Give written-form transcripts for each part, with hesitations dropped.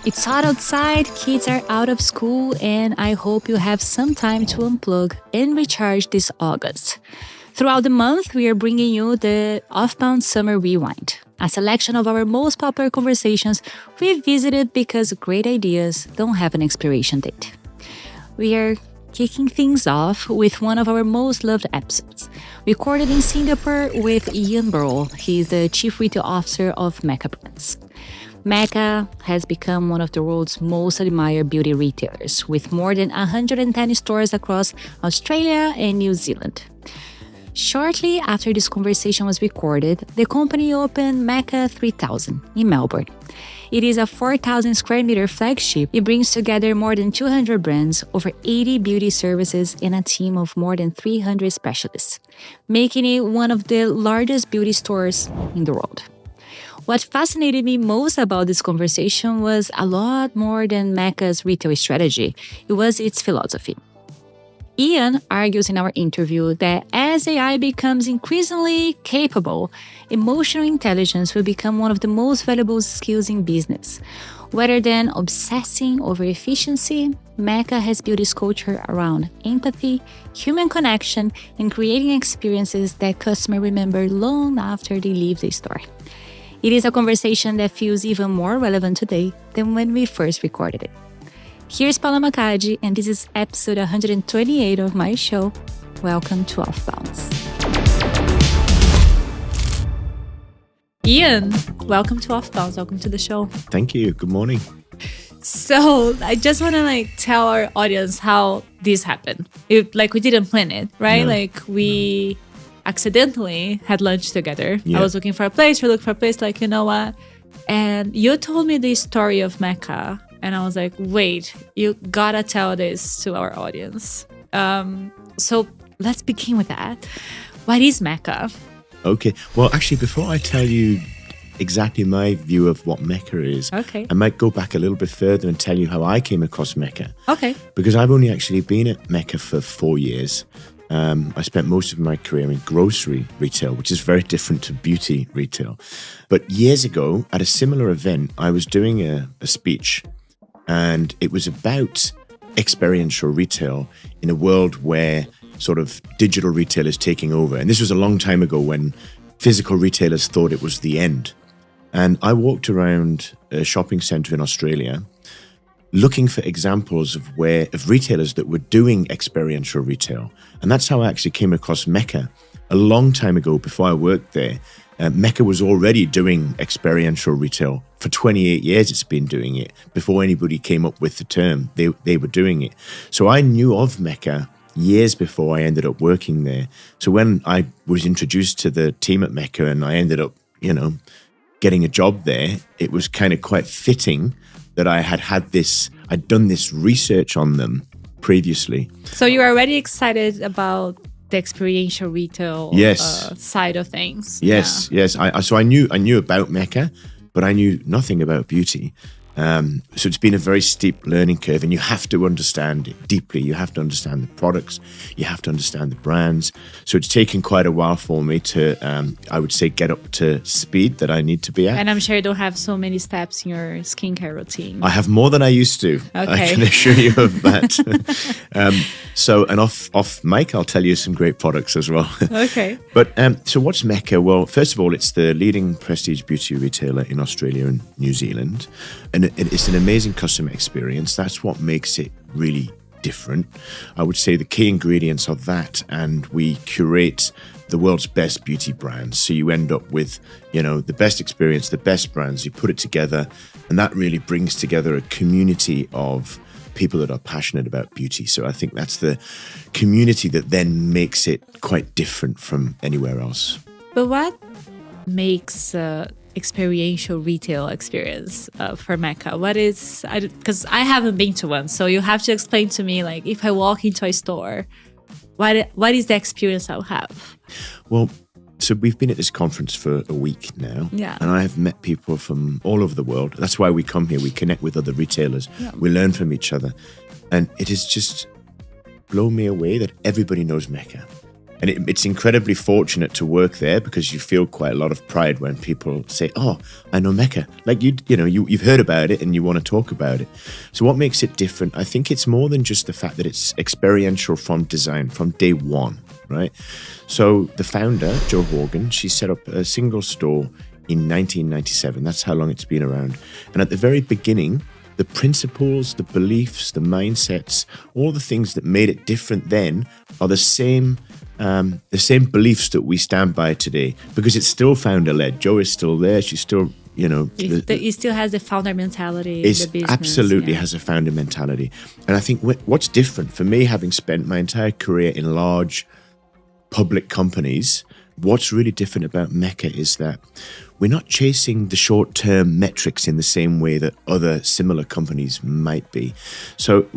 It's hot outside, kids are out of school, and I hope you have some time to unplug and recharge this August. Throughout the month, we are bringing you the OFFBounds Summer Rewind, a selection of our most popular conversations revisited because great ideas don't have an expiration date. We are kicking things off with one of our most loved episodes, recorded in Singapore with Ian Burl. He is the Chief Retail Officer of Mecca Brands. Mecca has become one of the world's most admired beauty retailers, with more than 110 stores across Australia and New Zealand. Shortly after this conversation was recorded, the company opened Mecca 3000 in Melbourne. It is a 4,000 square meter flagship. It brings together more than 200 brands, over 80 beauty services, and a team of more than 300 specialists, making it one of the largest beauty stores in the world. What fascinated me most about this conversation was a lot more than Mecca's retail strategy. It was its philosophy. Ian argues in our interview that as AI becomes increasingly capable, emotional intelligence will become one of the most valuable skills in business. Rather than obsessing over efficiency, Mecca has built its culture around empathy, human connection, and creating experiences that customers remember long after they leave the store. It is a conversation that feels even more relevant today than when we first recorded it. Here's Paula Macadi, and this is episode 128 of my show. Welcome to OFFBounds. Ian, welcome to OFFBounds. Welcome to the show. Thank you. Good morning. So I just want to tell our audience how this happened. We didn't plan it, right? No. We accidentally had lunch together. Yeah. I was looking for a place. We looked for a place, you know what? And you told me the story of Mecca. And I was like, wait, you gotta tell this to our audience. So let's begin with that. What is Mecca? Okay. Well, actually, before I tell you exactly my view of what Mecca is, Okay. I might go back a little bit further and tell you how I came across Mecca. Okay. Because I've only actually been at Mecca for 4 years. I spent most of my career in grocery retail, which is very different to beauty retail. But years ago, at a similar event, I was doing a speech. And it was about experiential retail in a world where sort of digital retail is taking over. And this was a long time ago when physical retailers thought it was the end. And I walked around a shopping center in Australia looking for examples of retailers that were doing experiential retail. And that's how I actually came across Mecca. A long time ago, before I worked there, Mecca was already doing experiential retail. For 28 years, it's been doing it. Before anybody came up with the term, they were doing it. So I knew of Mecca years before I ended up working there. So when I was introduced to the team at Mecca and I ended up, getting a job there, it was kind of quite fitting that I'd done this research on them previously. So you were already excited about the experiential retail side of things. Yes. So I knew about Mecca, but I knew nothing about beauty. So it's been a very steep learning curve, and you have to understand it deeply. You have to understand the products. You have to understand the brands. So it's taken quite a while for me to, I would say, get up to speed that I need to be at. And I'm sure you don't have so many steps in your skincare routine. I have more than I used to. Okay. I can assure you of that. And off mic, I'll tell you some great products as well. Okay. But so what's Mecca? Well, first of all, it's the leading prestige beauty retailer in Australia and New Zealand. And it's an amazing customer experience. That's what makes it really different. I would say the key ingredients are that, and we curate the world's best beauty brands. So you end up with, the best experience, the best brands. You put it together, and that really brings together a community of people that are passionate about beauty. So I think that's the community that then makes it quite different from anywhere else. But what makes experiential retail experience for Mecca? What is, because I haven't been to one, so you have to explain to me, if I walk into a store, what is the experience I'll have? Well, so we've been at this conference for a week now, and I have met people from all over the world. That's why we come here. We connect with other retailers. Yeah. We learn from each other. And it has just blown me away that everybody knows Mecca. And it's incredibly fortunate to work there because you feel quite a lot of pride when people say, oh, I know Mecca. Like, you've heard about it and you want to talk about it. So what makes it different? I think it's more than just the fact that it's experiential from design, from day one, right? So the founder, Jo Horgan, she set up a single store in 1997. That's how long it's been around. And at the very beginning, the principles, the beliefs, the mindsets, all the things that made it different then are the same beliefs that we stand by today, because it's still founder-led. Jo is still there. She's still, it still has the founder mentality. It the business, absolutely has a founder mentality. And I think what's different for me, having spent my entire career in large public companies, what's really different about Mecca is that we're not chasing the short-term metrics in the same way that other similar companies might be. So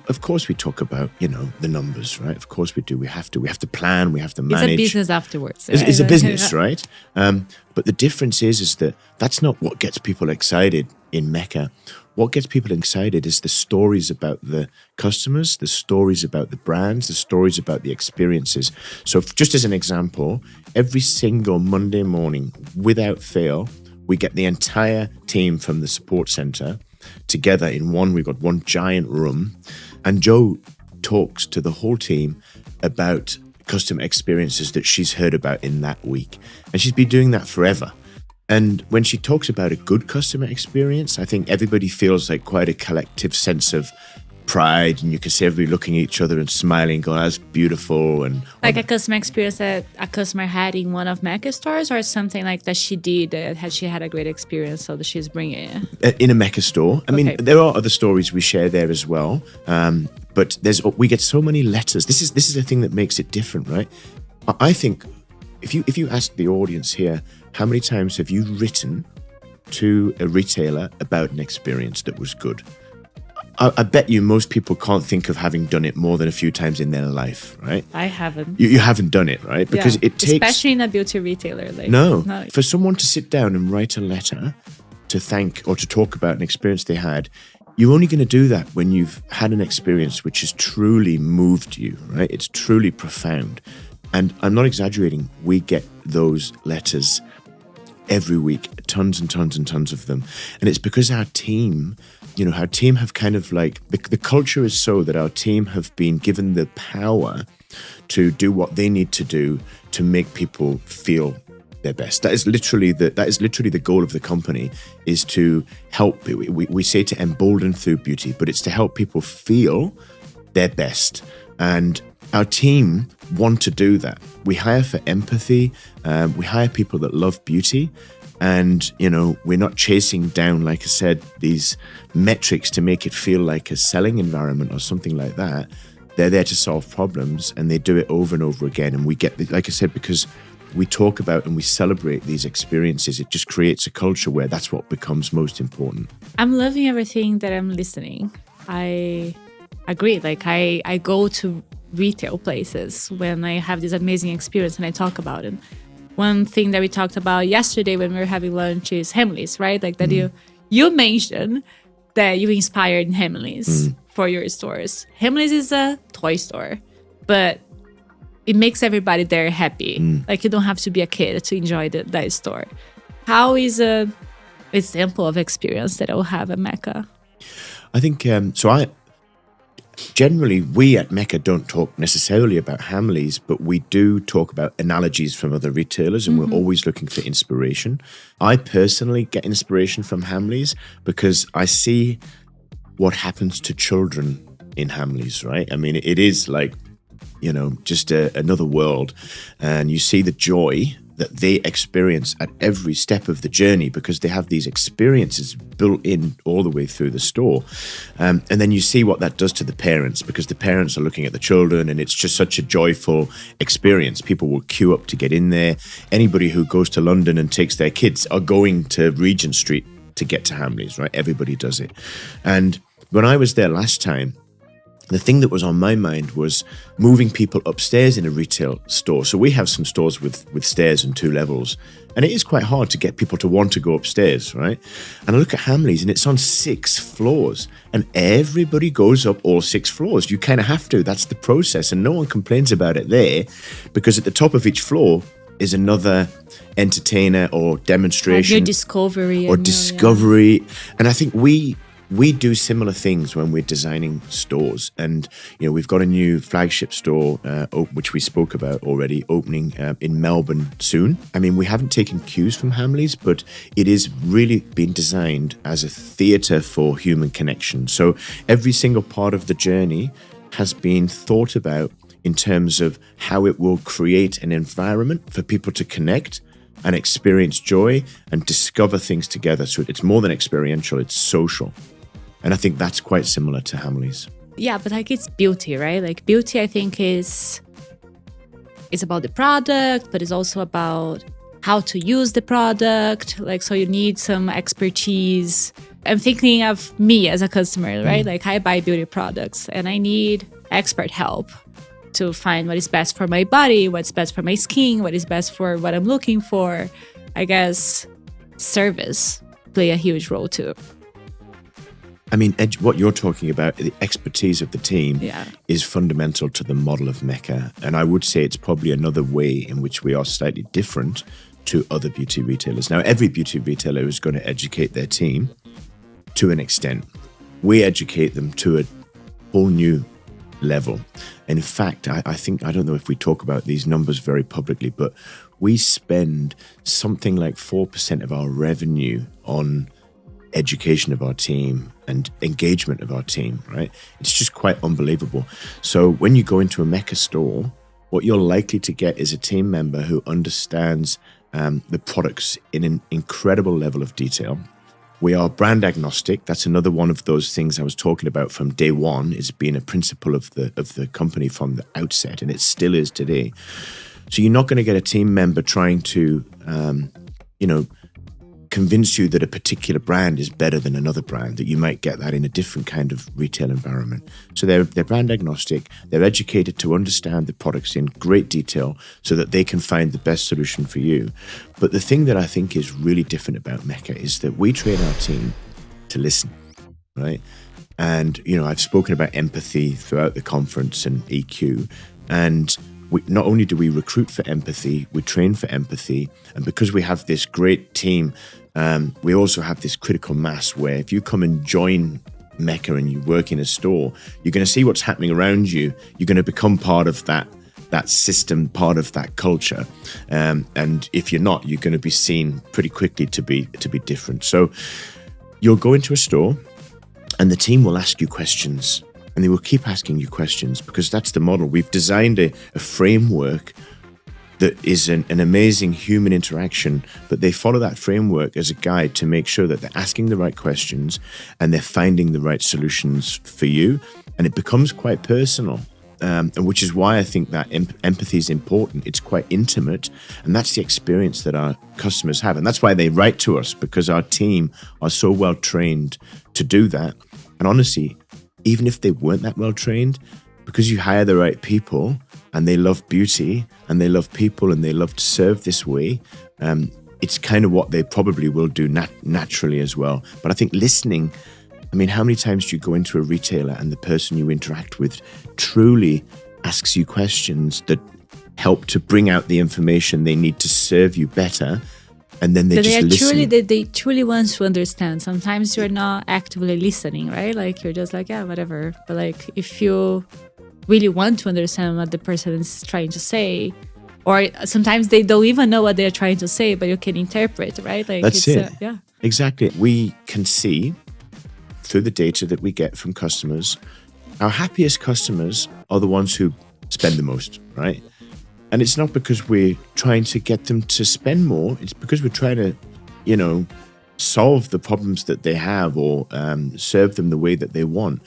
of course we talk about, the numbers, right? Of course we do. We have to plan, we have to manage. It's a business afterwards. Right? It's a business, right? But the difference is that that's not what gets people excited in Mecca. What gets people excited is the stories about the customers, the stories about the brands, the stories about the experiences. So just as an example, every single Monday morning, without fail, we get the entire team from the support center together we've got one giant room, and Jo talks to the whole team about customer experiences that she's heard about in that week. And she's been doing that forever. And when she talks about a good customer experience, I think everybody feels like quite a collective sense of pride, and you can see everybody looking at each other and smiling, going, that's beautiful. And like a customer experience that a customer had in one of Mecca stores, or something like that she did, she had a great experience, so that she's bringing it? In a Mecca store. I mean, there are other stories we share there as well. But we get so many letters. This is the thing that makes it different, right? I think if you ask the audience here, how many times have you written to a retailer about an experience that was good? I bet you most people can't think of having done it more than a few times in their life, right? I haven't. You haven't done it, right? Because it takes... Especially in a beauty retailer. No. For someone to sit down and write a letter to thank or to talk about an experience they had, you're only going to do that when you've had an experience which has truly moved you, right? It's truly profound. And I'm not exaggerating. We get those letters every week, tons and tons and tons of them. And it's because our team have kind of like, the culture is so that our team have been given the power to do what they need to do to make people feel their best. That is literally the goal of the company, is to help. We say to embolden through beauty, but it's to help people feel their best. And our team want to do that. We hire for empathy. We hire people that love beauty. And, we're not chasing down, like I said, these metrics to make it feel like a selling environment or something like that. They're there to solve problems, and they do it over and over again. And we get, like I said, because we talk about and we celebrate these experiences, it just creates a culture where that's what becomes most important. I'm loving everything that I'm listening. I agree. Like I go to retail places when I have this amazing experience and I talk about it. One thing that we talked about yesterday when we were having lunch is Hamleys, right? Like that you mentioned that you inspired Hamleys for your stores. Hamleys is a toy store, but it makes everybody there happy. Like you don't have to be a kid to enjoy that store. How is a example of experience that I will have at Mecca? I think, generally, we at Mecca don't talk necessarily about Hamleys, but we do talk about analogies from other retailers, and we're always looking for inspiration. I personally get inspiration from Hamleys because I see what happens to children in Hamleys, right? I mean, it is like, just another world, and you see the joy that they experience at every step of the journey because they have these experiences built in all the way through the store. And then you see what that does to the parents, because the parents are looking at the children and it's just such a joyful experience. People will queue up to get in there. Anybody who goes to London and takes their kids are going to Regent Street to get to Hamleys, right? Everybody does it. And when I was there last time, the thing that was on my mind was moving people upstairs in a retail store. So we have some stores with stairs and 2 levels, and it is quite hard to get people to want to go upstairs, right? And I look at Hamleys and it's on 6 floors, and everybody goes up all 6 floors. You kind of have to. That's the process, and no one complains about it there, because at the top of each floor is another entertainer or demonstration. New discovery. Or discovery. Yeah. And I think we do similar things when we're designing stores. And, we've got a new flagship store, which we spoke about already, opening in Melbourne soon. I mean, we haven't taken cues from Hamleys, but it is really been designed as a theatre for human connection. So every single part of the journey has been thought about in terms of how it will create an environment for people to connect and experience joy and discover things together. So it's more than experiential, it's social. And I think that's quite similar to Hamleys. Yeah, but it's beauty, right? Like beauty, I think it's about the product, but it's also about how to use the product. Like, so you need some expertise. I'm thinking of me as a customer, right? Like I buy beauty products and I need expert help to find what is best for my body, what's best for my skin, what is best for what I'm looking for. I guess service play a huge role too. I mean, what you're talking about, the expertise of the team, is fundamental to the model of Mecca. And I would say it's probably another way in which we are slightly different to other beauty retailers. Now, every beauty retailer is going to educate their team to an extent. We educate them to a whole new level. In fact, I don't know if we talk about these numbers very publicly, but we spend something like 4% of our revenue on education of our team and engagement of our team, right? It's just quite unbelievable. So when you go into a Mecca store, what you're likely to get is a team member who understands the products in an incredible level of detail. We are brand agnostic. That's another one of those things I was talking about from day one. It's been a principle of the company from the outset, and it still is today. So you're not going to get a team member trying to, convince you that a particular brand is better than another brand, that you might get that in a different kind of retail environment. So they're brand agnostic. They're educated to understand the products in great detail so that they can find the best solution for you. But the thing that I think is really different about Mecca is that we train our team to listen, right? And, I've spoken about empathy throughout the conference and EQ, and not only do we recruit for empathy, we train for empathy. And because we have this great team, we also have this critical mass where if you come and join Mecca and you work in a store, you're going to see what's happening around you. You're going to become part of that system, part of that culture. And if you're not, you're going to be seen pretty quickly to be different. So you'll go into a store and the team will ask you questions. And they will keep asking you questions because that's the model. We've designed a framework that is an amazing human interaction, but they follow that framework as a guide to make sure that they're asking the right questions and they're finding the right solutions for you. And it becomes quite personal, and which is why I think that empathy is important. It's quite intimate, and that's the experience that our customers have. And that's why they write to us, because our team are so well trained to do that. And honestly, even if they weren't that well trained, because you hire the right people and they love beauty and they love people and they love to serve this way, it's kind of what they probably will do naturally as well. But I think listening, I mean, how many times do you go into a retailer and the person you interact with truly asks you questions that help to bring out the information they need to serve you better? And then they just listen. They truly want to understand. Sometimes you're not actively listening, right? Like you're just like, yeah, whatever. But like if you really want to understand what the person is trying to say, or sometimes they don't even know what they're trying to say, but you can interpret, right? Like that's it. Yeah. Exactly. We can see through the data that we get from customers, our happiest customers are the ones who spend the most, right? And it's not because we're trying to get them to spend more. It's because we're trying to, solve the problems that they have or serve them the way that they want.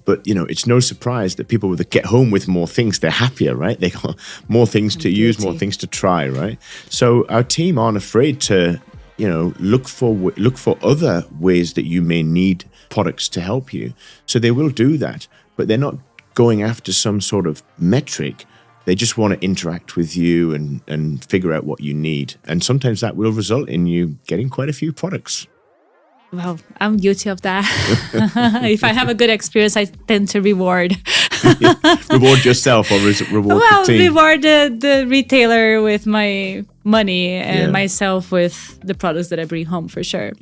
But, it's no surprise that people that get home with more things, they're happier, right? They got more things to use, more things to try, right? So our team aren't afraid to, look for other ways that you may need products to help you. So they will do that. But they're not going after some sort of metric. They just want to interact with you and figure out what you need. And sometimes that will result in you getting quite a few products. Well, I'm guilty of that. If I have a good experience, I tend to reward. Reward yourself or reward the team? Reward the retailer with my money and myself with the products that I bring home for sure.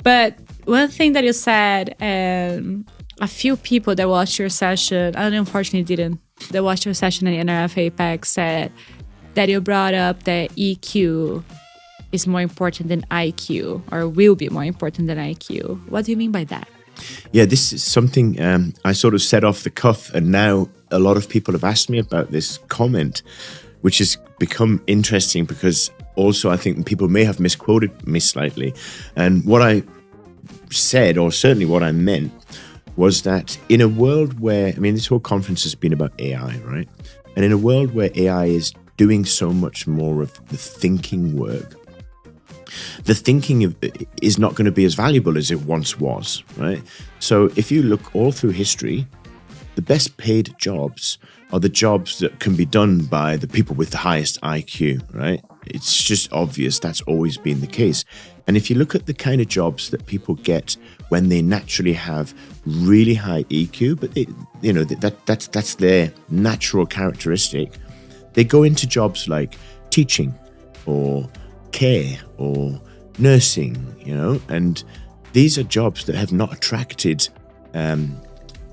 But one thing that you said, a few people that watched your session, I unfortunately didn't, that watched your session at NRF APAC said that you brought up that EQ is more important than IQ, or will be more important than IQ. What do you mean by that? Yeah, this is something I sort of said off the cuff, and now a lot of people have asked me about this comment, which has become interesting because also I think people may have misquoted me slightly. And what I said, or certainly what I meant, was that in a world where, I mean, this whole conference has been about AI, right? And in a world where AI is doing so much more of the thinking work, the thinking is not going to be as valuable as it once was, right? So if you look all through history, the best paid jobs are the jobs that can be done by the people with the highest IQ, right? It's just obvious that's always been the case. And if you look at the kind of jobs that people get when they naturally have really high EQ, but they, you know, that's their natural characteristic, they go into jobs like teaching or care or nursing, you know, and these are jobs that have not attracted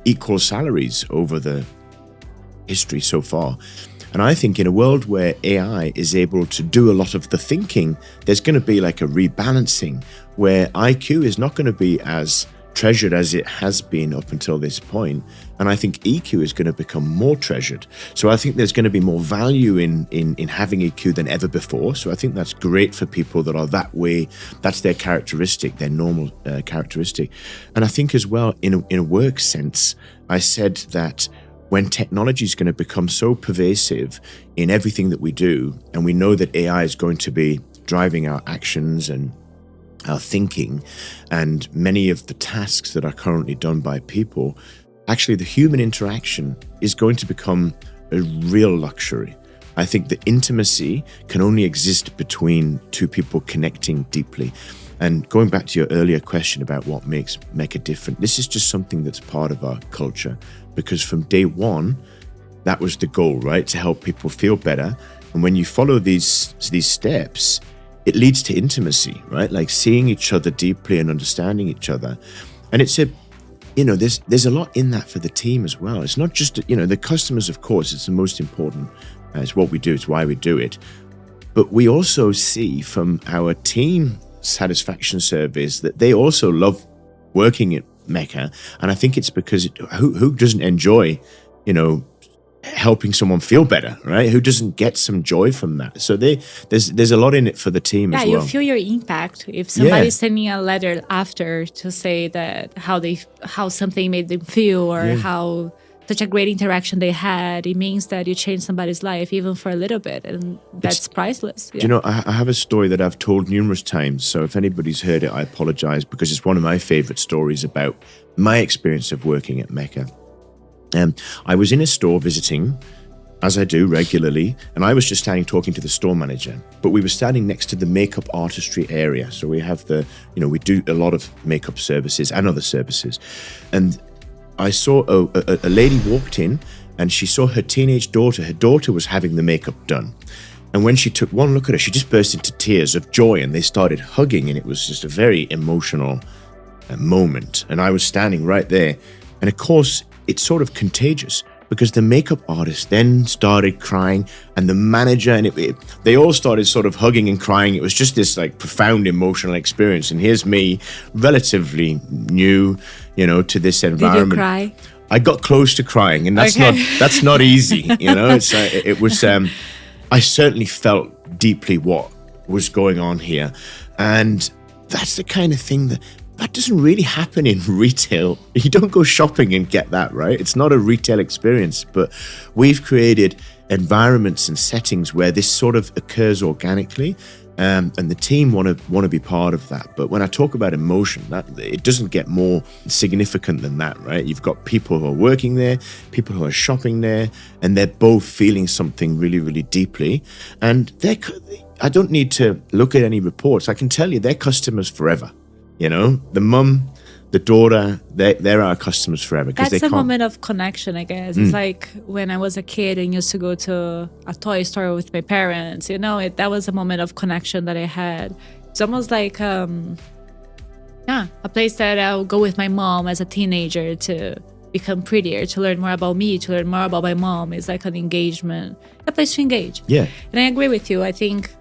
equal salaries over the history so far. And I think in a world where AI is able to do a lot of the thinking, there's going to be like a rebalancing where IQ is not going to be as treasured as it has been up until this point. And I think EQ is going to become more treasured. So I think there's going to be more value in having EQ than ever before. So I think that's great for people that are that way. That's their characteristic, their normal characteristic. And I think as well, in a work sense, I said that when technology is going to become so pervasive in everything that we do, and we know that AI is going to be driving our actions and our thinking, and many of the tasks that are currently done by people, actually the human interaction is going to become a real luxury. I think the intimacy can only exist between two people connecting deeply. And going back to your earlier question about what makes Mecca different, this is just something that's part of our culture, because from day one, that was the goal, right? To help people feel better. And when you follow these steps, it leads to intimacy, right? Like seeing each other deeply and understanding each other. And it's there's a lot in that for the team as well. It's not just, the customers, of course, it's the most important. It's what we do, it's why we do it. But we also see from our team satisfaction surveys that they also love working at Mecca. And I think it's because who doesn't enjoy, helping someone feel better, right? Who doesn't get some joy from that? So there's a lot in it for the team as well. Yeah, you feel your impact. If somebody's sending a letter after to say that how something made them feel, or how such a great interaction they had, it means that you changed somebody's life even for a little bit, and that's priceless. Do you know, I have a story that I've told numerous times, so if anybody's heard it, I apologize, because it's one of my favorite stories about my experience of working at Mecca. I was in a store visiting, as I do regularly, and I was just standing talking to the store manager, but we were standing next to the makeup artistry area. So we have we do a lot of makeup services and other services. And I saw a lady walked in, and she saw her teenage daughter. Her daughter was having the makeup done. And when she took one look at her, she just burst into tears of joy, and they started hugging, and it was just a very emotional moment. And I was standing right there. And of course, it's sort of contagious, because the makeup artist then started crying, and the manager, and they all started sort of hugging and crying. It was just this like profound emotional experience. And here's me, relatively new, to this environment. Did you cry? I got close to crying, and that's not easy. It was. I certainly felt deeply what was going on here, and that's the kind of thing that doesn't really happen in retail. You don't go shopping and get that, right? It's not a retail experience, but we've created environments and settings where this sort of occurs organically. and the team want to be part of that. But when I talk about emotion, that it doesn't get more significant than that, right? You've got people who are working there, people who are shopping there, and they're both feeling something really, really deeply. And I don't need to look at any reports. I can tell you they're customers forever. You know, the mum, the daughter, they're our customers forever. That's a moment of connection, I guess. It's like when I was a kid and used to go to a toy store with my parents, you know, that was a moment of connection that I had. It's almost like, a place that I'll go with my mom as a teenager to become prettier, to learn more about me, to learn more about my mom. It's like an engagement, a place to engage. Yeah. And I agree with you. I think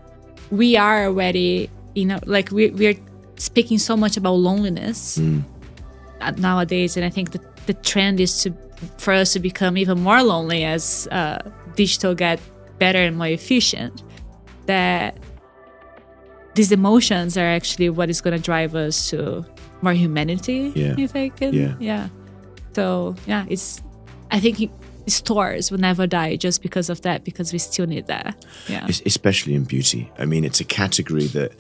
we are already, like we're speaking so much about loneliness nowadays, and I think the trend is for us to become even more lonely as digital get better and more efficient. That these emotions are actually what is going to drive us to more humanity. Yeah. If I can, yeah. So I think stores will never die just because of that, because we still need that. Yeah, especially in beauty. I mean, it's a category that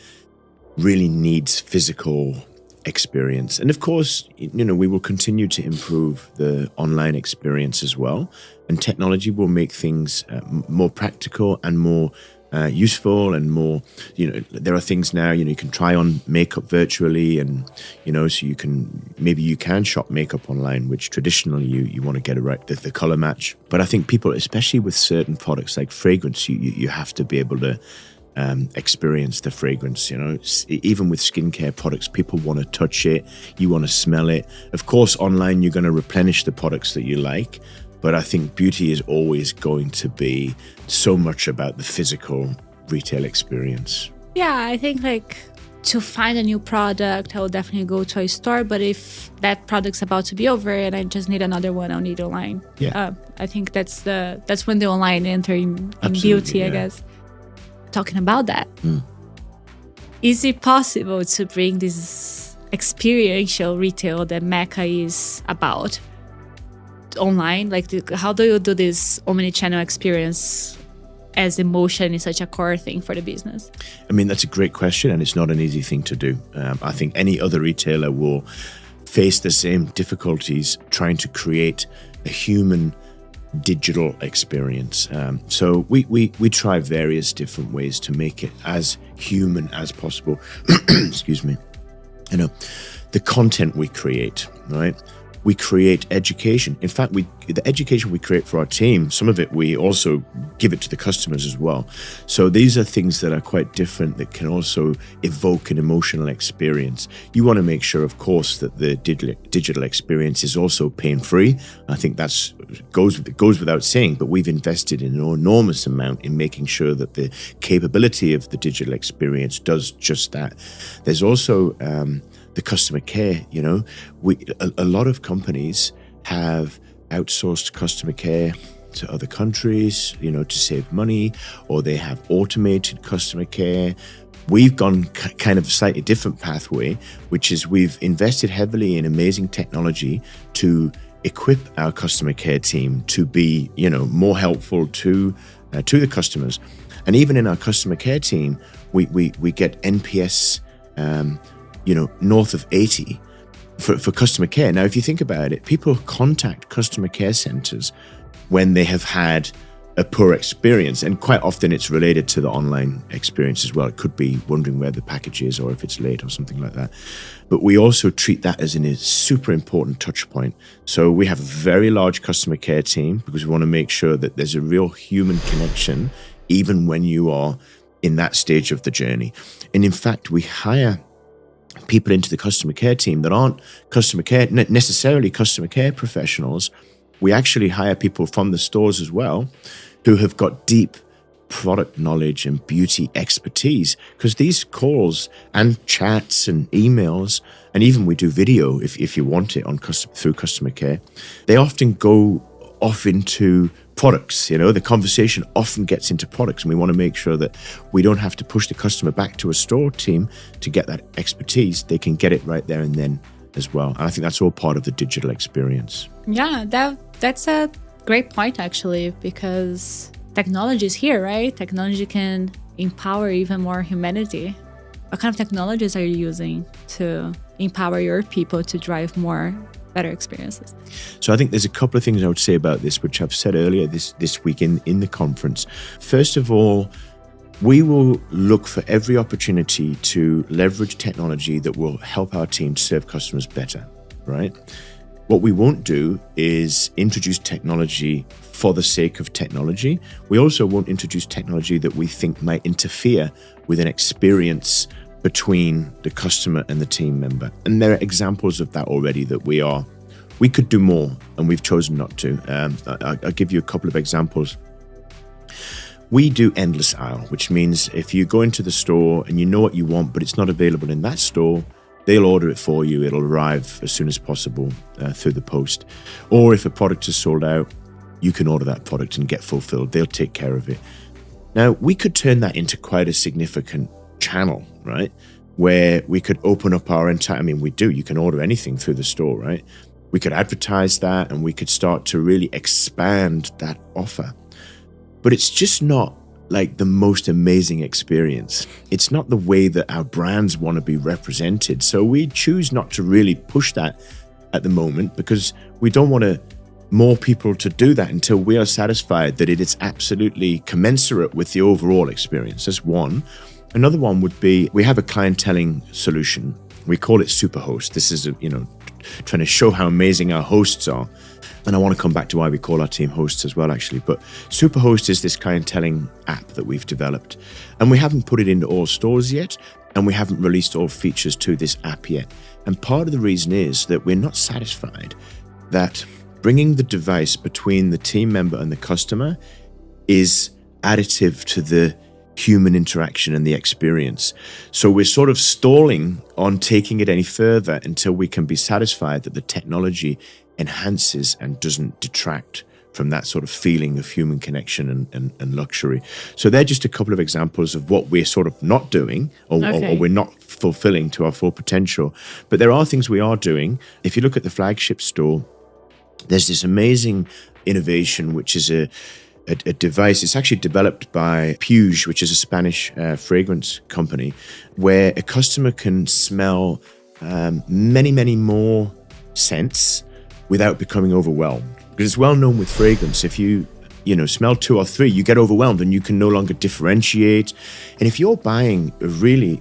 really needs physical experience. And of course, we will continue to improve the online experience as well. And technology will make things more practical and more useful and more, there are things now, you can try on makeup virtually and, so you can shop makeup online, which traditionally you want to get it right, the color match. But I think people, especially with certain products like fragrance, you have to be able to experience the fragrance. Even with skincare products, people want to touch it, you want to smell it. Of course, online you're going to replenish the products that you like, but I think beauty is always going to be so much about the physical retail experience. Yeah, I think like to find a new product, I will definitely go to a store, but if that product's about to be over and I just need another one, I'll need online. Yeah. I think that's when the online enter in beauty, I guess. Talking about that, is it possible to bring this experiential retail that Mecca is about online? Like, how do you do this omnichannel experience as emotion is such a core thing for the business? I mean, that's a great question, and it's not an easy thing to do. I think any other retailer will face the same difficulties trying to create a human digital experience. So we try various different ways to make it as human as possible. Excuse me. The content we create, right? We create education. In fact, the education we create for our team, some of it we also give it to the customers as well. So these are things that are quite different that can also evoke an emotional experience. You want to make sure, of course, that the digital experience is also pain-free. I think that goes without saying, but we've invested in an enormous amount in making sure that the capability of the digital experience does just that. There's also the customer care. A lot of companies have outsourced customer care to other countries, to save money, or they have automated customer care. We've gone kind of a slightly different pathway, which is we've invested heavily in amazing technology to equip our customer care team to be, more helpful to the customers. And even in our customer care team, we get NPS north of 80 for customer care. Now, if you think about it, people contact customer care centers when they have had a poor experience, and quite often it's related to the online experience as well. It could be wondering where the package is or if it's late or something like that. But we also treat that as a super important touch point. So we have a very large customer care team because we want to make sure that there's a real human connection even when you are in that stage of the journey. And in fact, we hire people into the customer care team that aren't necessarily customer care professionals. We actually hire people from the stores as well who have got deep product knowledge and beauty expertise, because these calls and chats and emails, and even we do video if you want it through customer care, they often go off into products. The conversation often gets into products, and we want to make sure that we don't have to push the customer back to a store team to get that expertise. They can get it right there and then as well. And I think that's all part of the digital experience. Yeah, that's a great point, actually, because technology is here, right? Technology can empower even more humanity? What kind of technologies are you using to empower your people to drive more better experiences? So I think there's a couple of things I would say about this, which I've said earlier this week in the conference. First of all, we will look for every opportunity to leverage technology that will help our team serve customers better, right? What we won't do is introduce technology for the sake of technology. We also won't introduce technology that we think might interfere with an experience between the customer and the team member. And there are examples of that already that we could do more, and we've chosen not to. I'll give you a couple of examples. We do endless aisle, which means if you go into the store and you know what you want, but it's not available in that store, they'll order it for you. It'll arrive as soon as possible through the post. Or if a product is sold out, you can order that product and get fulfilled. They'll take care of it. Now, we could turn that into quite a significant channel, right? Where we could open up our entire, you can order anything through the store, right? We could advertise that and we could start to really expand that offer. But it's just not like the most amazing experience. It's not the way that our brands want to be represented. So we choose not to really push that at the moment because we don't want more people to do that until we are satisfied that it is absolutely commensurate with the overall experience. That's one. Another one would be, we have a clienteling solution. We call it Superhost. This is, trying to show how amazing our hosts are. And I want to come back to why we call our team hosts as well, actually. But Superhost is this clienteling app that we've developed. And we haven't put it into all stores yet. And we haven't released all features to this app yet. And part of the reason is that we're not satisfied that bringing the device between the team member and the customer is additive to the human interaction and the experience. So we're sort of stalling on taking it any further until we can be satisfied that the technology enhances and doesn't detract from that sort of feeling of human connection and luxury. So they're just a couple of examples of what we're sort of not doing or we're not fulfilling to our full potential. But there are things we are doing. If you look at the flagship store, there's this amazing innovation, which is a device. It's actually developed by Puig, which is a Spanish fragrance company, where a customer can smell many, many more scents without becoming overwhelmed. Because it's well known with fragrance, if you smell 2 or 3, you get overwhelmed and you can no longer differentiate. And if you're buying a really,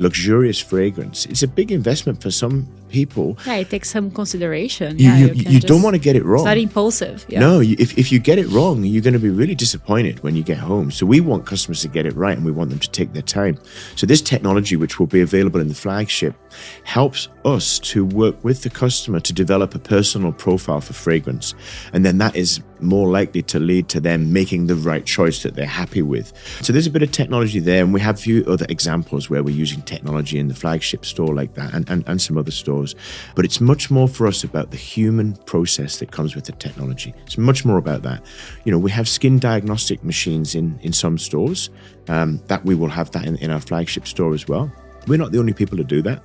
luxurious fragrance, it's a big investment for some people. Yeah, it takes some consideration. You don't want to get it wrong. It's not impulsive. Yeah. No, if you get it wrong, you're going to be really disappointed when you get home. So we want customers to get it right and we want them to take their time. So this technology, which will be available in the flagship, helps us to work with the customer to develop a personal profile for fragrance. And then that is more likely to lead to them making the right choice that they're happy with. So there's a bit of technology there, and we have a few other examples where we're using technology in the flagship store like that and some other stores. But it's much more for us about the human process that comes with the technology. It's much more about that. We have skin diagnostic machines in some stores, that we will have that in our flagship store as well. We're not the only people to do that.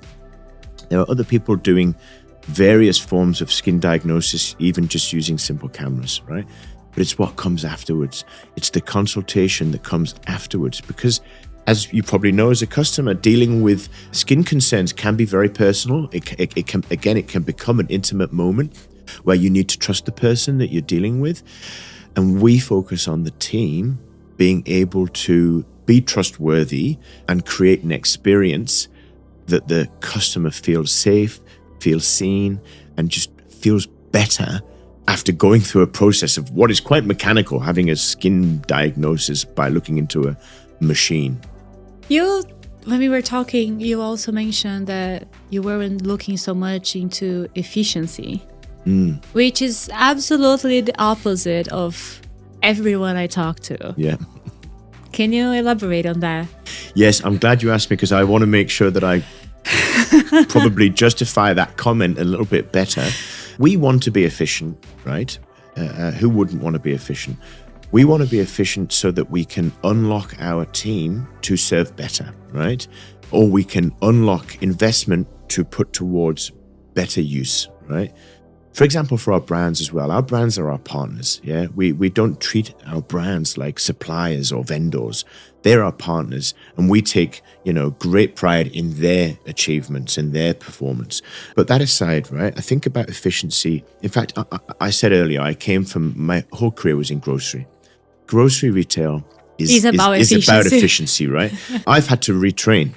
There are other people doing various forms of skin diagnosis, even just using simple cameras, right? But it's what comes afterwards. It's the consultation that comes afterwards, because as you probably know as a customer, dealing with skin concerns can be very personal. It can become an intimate moment where you need to trust the person that you're dealing with. And we focus on the team being able to be trustworthy and create an experience that the customer feels safe, feels seen, and just feels better after going through a process of what is quite mechanical, having a skin diagnosis by looking into a machine. When we were talking, you also mentioned that you weren't looking so much into efficiency, which is absolutely the opposite of everyone I talk to. Yeah. Can you elaborate on that? Yes, I'm glad you asked me, because I want to make sure that I probably justify that comment a little bit better. We want to be efficient, right? Who wouldn't want to be efficient? We want to be efficient so that we can unlock our team to serve better, right? Or we can unlock investment to put towards better use, right? For example, for our brands as well, our brands are our partners. Yeah, we don't treat our brands like suppliers or vendors. They're our partners, and we take, great pride in their achievements and their performance. But that aside, right, I think about efficiency. In fact, I said earlier, my whole career was in grocery. Grocery retail is about efficiency, right? I've had to retrain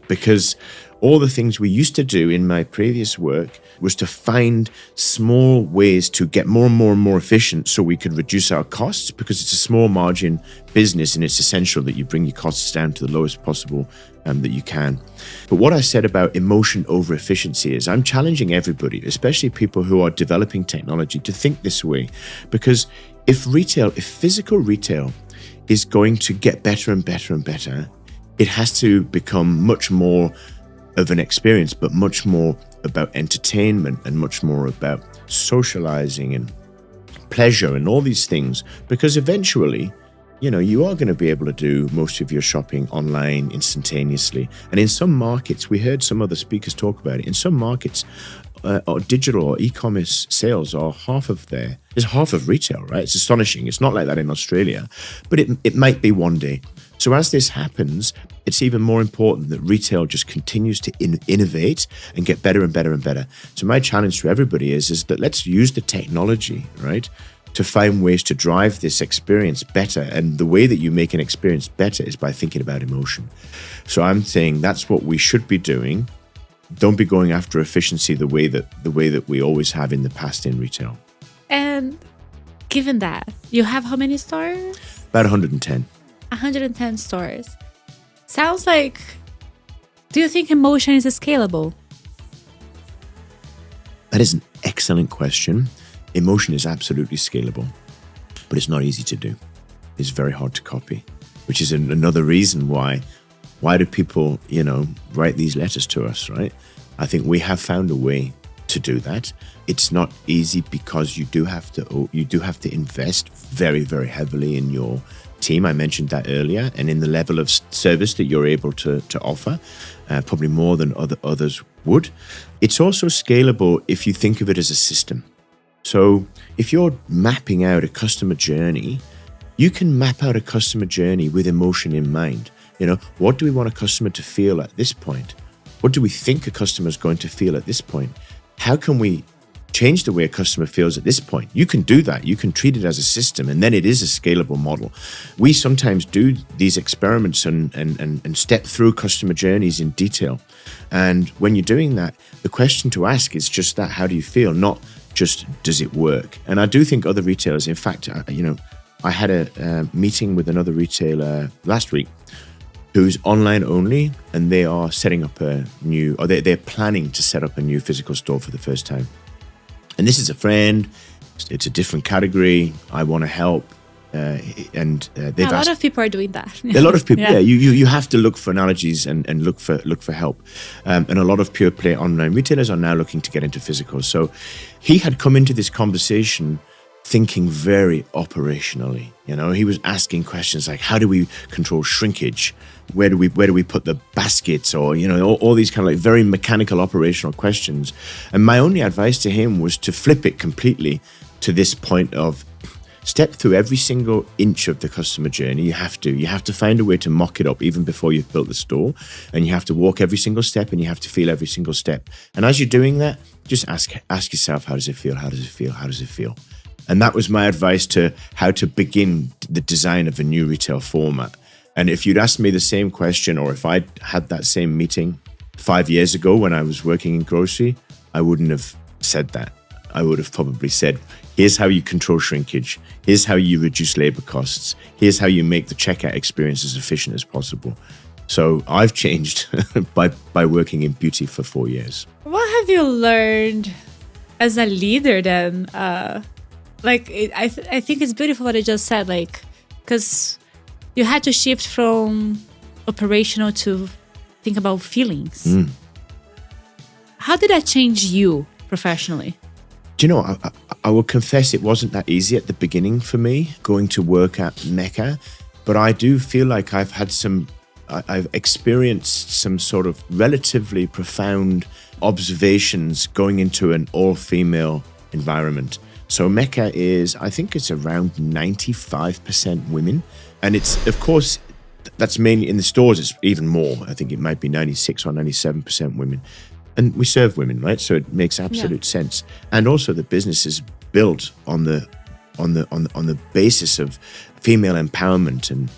because all the things we used to do in my previous work was to find small ways to get more and more and more efficient so we could reduce our costs, because it's a small margin business and it's essential that you bring your costs down to the lowest possible that you can. But what I said about emotion over efficiency is I'm challenging everybody, especially people who are developing technology, to think this way. Because if physical retail is going to get better and better and better, it has to become much more of an experience, but much more about entertainment and much more about socializing and pleasure and all these things. Because eventually, you are going to be able to do most of your shopping online instantaneously. And in some markets, we heard some other speakers talk about it, in some markets, digital or e-commerce sales are half of retail, right? It's astonishing. It's not like that in Australia, but it might be one day. So as this happens, it's even more important that retail just continues to innovate and get better and better and better. So my challenge to everybody is that let's use the technology, right, to find ways to drive this experience better. And the way that you make an experience better is by thinking about emotion. So I'm saying that's what we should be doing. Don't be going after efficiency the way that we always have in the past in retail. And given that, you have how many stores? About 110. 110 stores. Sounds like, do you think emotion is scalable? That is an excellent question. Emotion is absolutely scalable, but it's not easy to do. It's very hard to copy, which is another reason why do people, write these letters to us, right? I think we have found a way to do that. It's not easy because you do have to invest very, very heavily in your team. I mentioned that earlier, and in the level of service that you're able to offer, probably more than others would. It's also scalable if you think of it as a system. So if you're mapping out a customer journey, you can map out a customer journey with emotion in mind. What do we want a customer to feel at this point? What do we think a customer is going to feel at this point? How can we change the way a customer feels at this point? You can do that. You can treat it as a system, and then it is a scalable model. We sometimes do these experiments and step through customer journeys in detail. And when you're doing that, the question to ask is just that: how do you feel? Not just, does it work? And I do think other retailers, in fact, I had a meeting with another retailer last week who's online only, and they are setting up they're planning to set up a new physical store for the first time. And this is a friend, it's a different category, I want to help. And they've a lot of people are doing that. A lot of people, yeah. You have to look for analogies and look for help. And a lot of pure play online retailers are now looking to get into physical. So he had come into this conversation thinking very operationally. He was asking questions like, how do we control shrinkage? Where do we put the baskets? Or, all these kind of like very mechanical operational questions. And my only advice to him was to flip it completely to this point of step through every single inch of the customer journey. You have to find a way to mock it up even before you've built the store. And you have to walk every single step, and you have to feel every single step. And as you're doing that, just ask yourself, how does it feel? How does it feel? How does it feel? And that was my advice to how to begin the design of a new retail format. And if you'd asked me the same question, or if I'd had that same meeting 5 years ago when I was working in grocery, I wouldn't have said that. I would have probably said, here's how you control shrinkage. Here's how you reduce labor costs. Here's how you make the checkout experience as efficient as possible. So I've changed by working in beauty for 4 years. What have you learned as a leader then? I think it's beautiful what you just said, because you had to shift from operational to think about feelings. How did that change you professionally? Do you know, I will confess it wasn't that easy at the beginning for me, going to work at Mecca, but I do feel like I've experienced some sort of relatively profound observations going into an all-female environment. So Mecca is, I think it's around 95% women. And it's, of course, that's mainly in the stores, it's even more. I think it might be 96 or 97% women. And we serve women, right? So it makes absolute sense. And also the business is built on the basis of female empowerment, and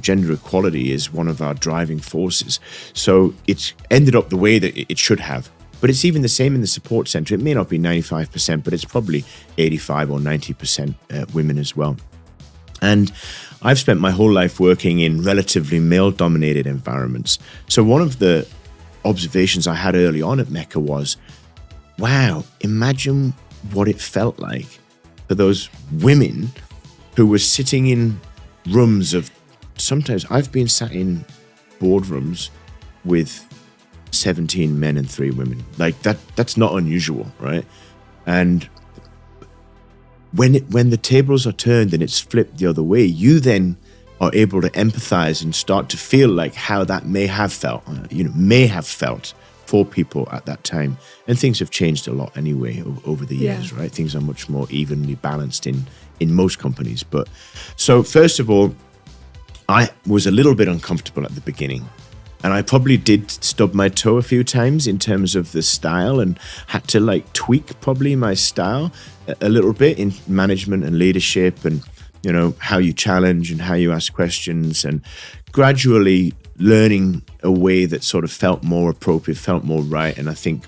gender equality is one of our driving forces. So it's ended up the way that it should have. But it's even the same in the support center. It may not be 95%, but it's probably 85 or 90% women as well. And I've spent my whole life working in relatively male-dominated environments. So one of the observations I had early on at Mecca was, wow, imagine what it felt like for those women who were sitting in rooms of, sometimes I've been sat in boardrooms with 17 men and 3 women. Like that's not unusual, right? And when the tables are turned and it's flipped the other way, you then are able to empathize and start to feel like how that may have felt for people at that time. And things have changed a lot anyway over the years, right? Things are much more evenly balanced in most companies. But so first of all, I was a little bit uncomfortable at the beginning. And I probably did stub my toe a few times in terms of the style, and had to tweak probably my style a little bit in management and leadership, and how you challenge and how you ask questions, and gradually learning a way that sort of felt more appropriate, felt more right, and I think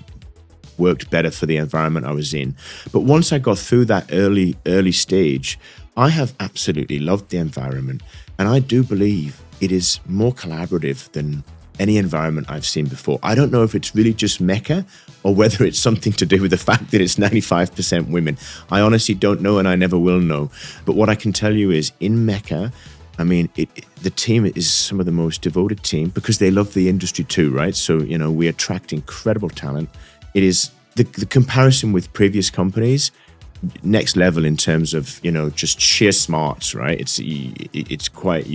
worked better for the environment I was in. But once I got through that early stage, I have absolutely loved the environment, and I do believe it is more collaborative than any environment I've seen before. I don't know if it's really just Mecca or whether it's something to do with the fact that it's 95% women. I honestly don't know, and I never will know. But what I can tell you is in Mecca, I mean, the team is some of the most devoted team because they love the industry too, right? So, we attract incredible talent. It is the comparison with previous companies, next level in terms of just sheer smarts, right? It's quite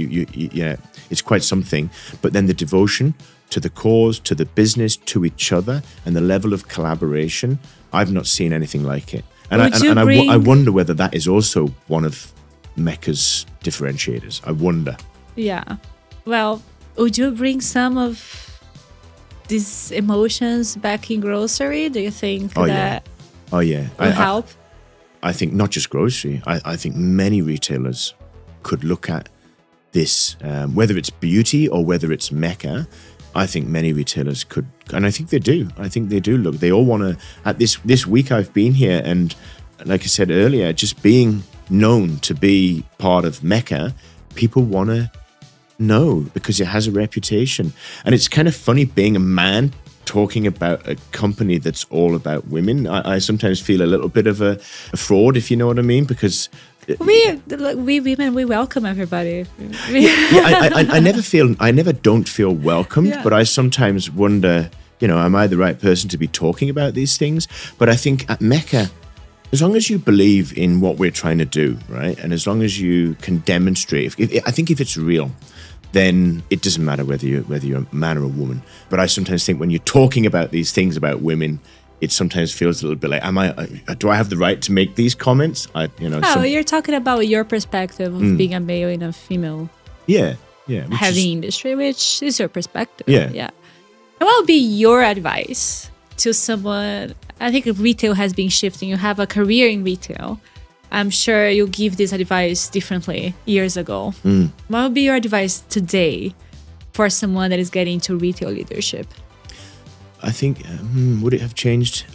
it's quite something. But then the devotion to the cause, to the business, to each other, and the level of collaboration, I've not seen anything like it. And I wonder whether that is also one of Mecca's differentiators. I wonder. Yeah. Well, would you bring some of these emotions back in grocery? Do you think that will help? I think not just grocery. I think many retailers could look at this, whether it's beauty or whether it's Mecca. I think many retailers could, and I think they do. I think they do look. They all want to. At this week I've been here, and like I said earlier, just being known to be part of Mecca, people want to know because it has a reputation. And it's kind of funny being a man talking about a company that's all about women. I sometimes feel a little bit of a fraud, if you know what I mean, because we women, we welcome everybody. I never don't feel welcomed, but I sometimes wonder, am I the right person to be talking about these things? But I think at Mecca, as long as you believe in what we're trying to do, right, and as long as you can demonstrate, I think if it's real, then it doesn't matter whether you're a man or a woman. But I sometimes think when you're talking about these things about women, it sometimes feels a little bit like, do I have the right to make these comments? You're talking about your perspective of being a male in a female heavy industry, which is your perspective. Yeah. And what would be your advice to someone? I think retail has been shifting. You have a career in retail. I'm sure you give this advice differently years ago. What would be your advice today for someone that is getting into retail leadership? I think, would it have changed?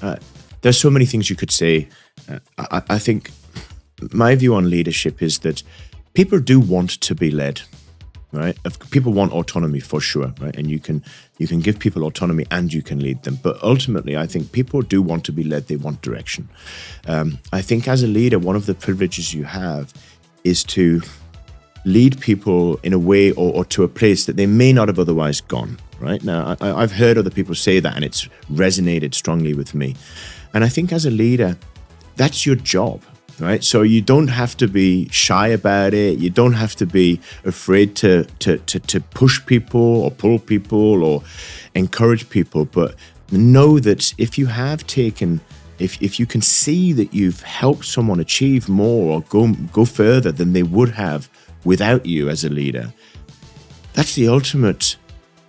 There's so many things you could say. I think my view on leadership is that people do want to be led, right? People want autonomy for sure, right? And you can give people autonomy and you can lead them. But ultimately, I think people do want to be led. They want direction. I think as a leader, one of the privileges you have is to lead people in a way or to a place that they may not have otherwise gone, right? Now, I've heard other people say that and it's resonated strongly with me. And I think as a leader, that's your job, right? So you don't have to be shy about it. You don't have to be afraid to push people or pull people or encourage people. But know that if you have taken if you can see that you've helped someone achieve more or go further than they would have without you as a leader, that's the ultimate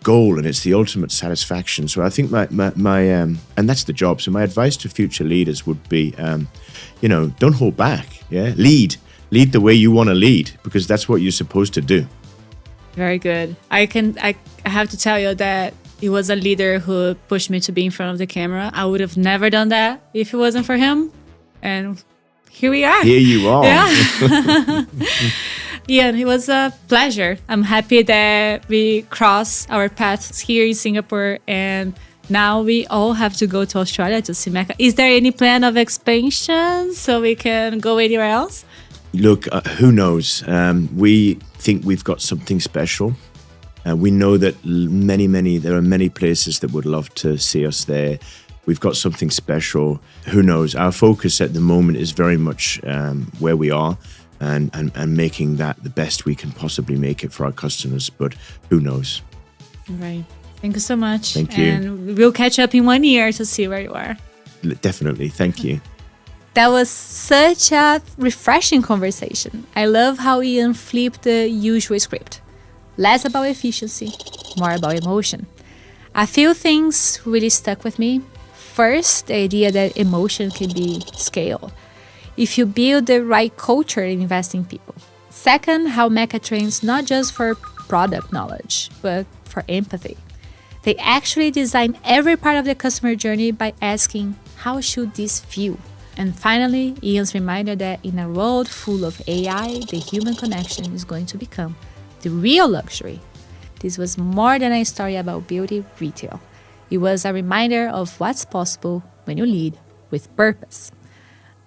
goal and it's the ultimate satisfaction. So I think my and that's the job. So my advice to future leaders would be, don't hold back. Yeah, lead the way you want to lead, because that's what you're supposed to do. Very good. I have to tell you that it was a leader who pushed me to be in front of the camera. I would have never done that if it wasn't for him. And here we are. Here you are. Yeah. Ian, it was a pleasure. I'm happy that we crossed our paths here in Singapore, and now we all have to go to Australia to see Mecca. Is there any plan of expansion so we can go anywhere else? Look, who knows? We think we've got something special. We know that there are many places that would love to see us there. We've got something special. Who knows? Our focus at the moment is very much where we are and making that the best we can possibly make it for our customers. But who knows? Right. Thank you so much. Thank you. And we'll catch up in 1 year to see where you are. Definitely. Thank you. That was such a refreshing conversation. I love how Ian flipped the usual script. Less about efficiency, more about emotion. A few things really stuck with me. First, the idea that emotion can be scaled if you build the right culture and invest in people. Second, how Mecca trains not just for product knowledge, but for empathy. They actually design every part of the customer journey by asking, how should this feel? And finally, Ian's reminder that in a world full of AI, the human connection is going to become the real luxury. This was more than a story about beauty retail. It was a reminder of what's possible when you lead with purpose.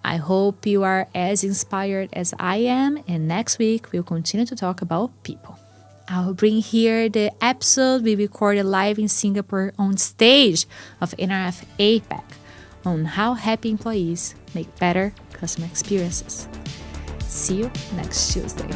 I hope you are as inspired as I am, and next week we'll continue to talk about people. I'll bring here the episode we recorded live in Singapore on stage of NRF APAC on how happy employees make better customer experiences. See you next Tuesday.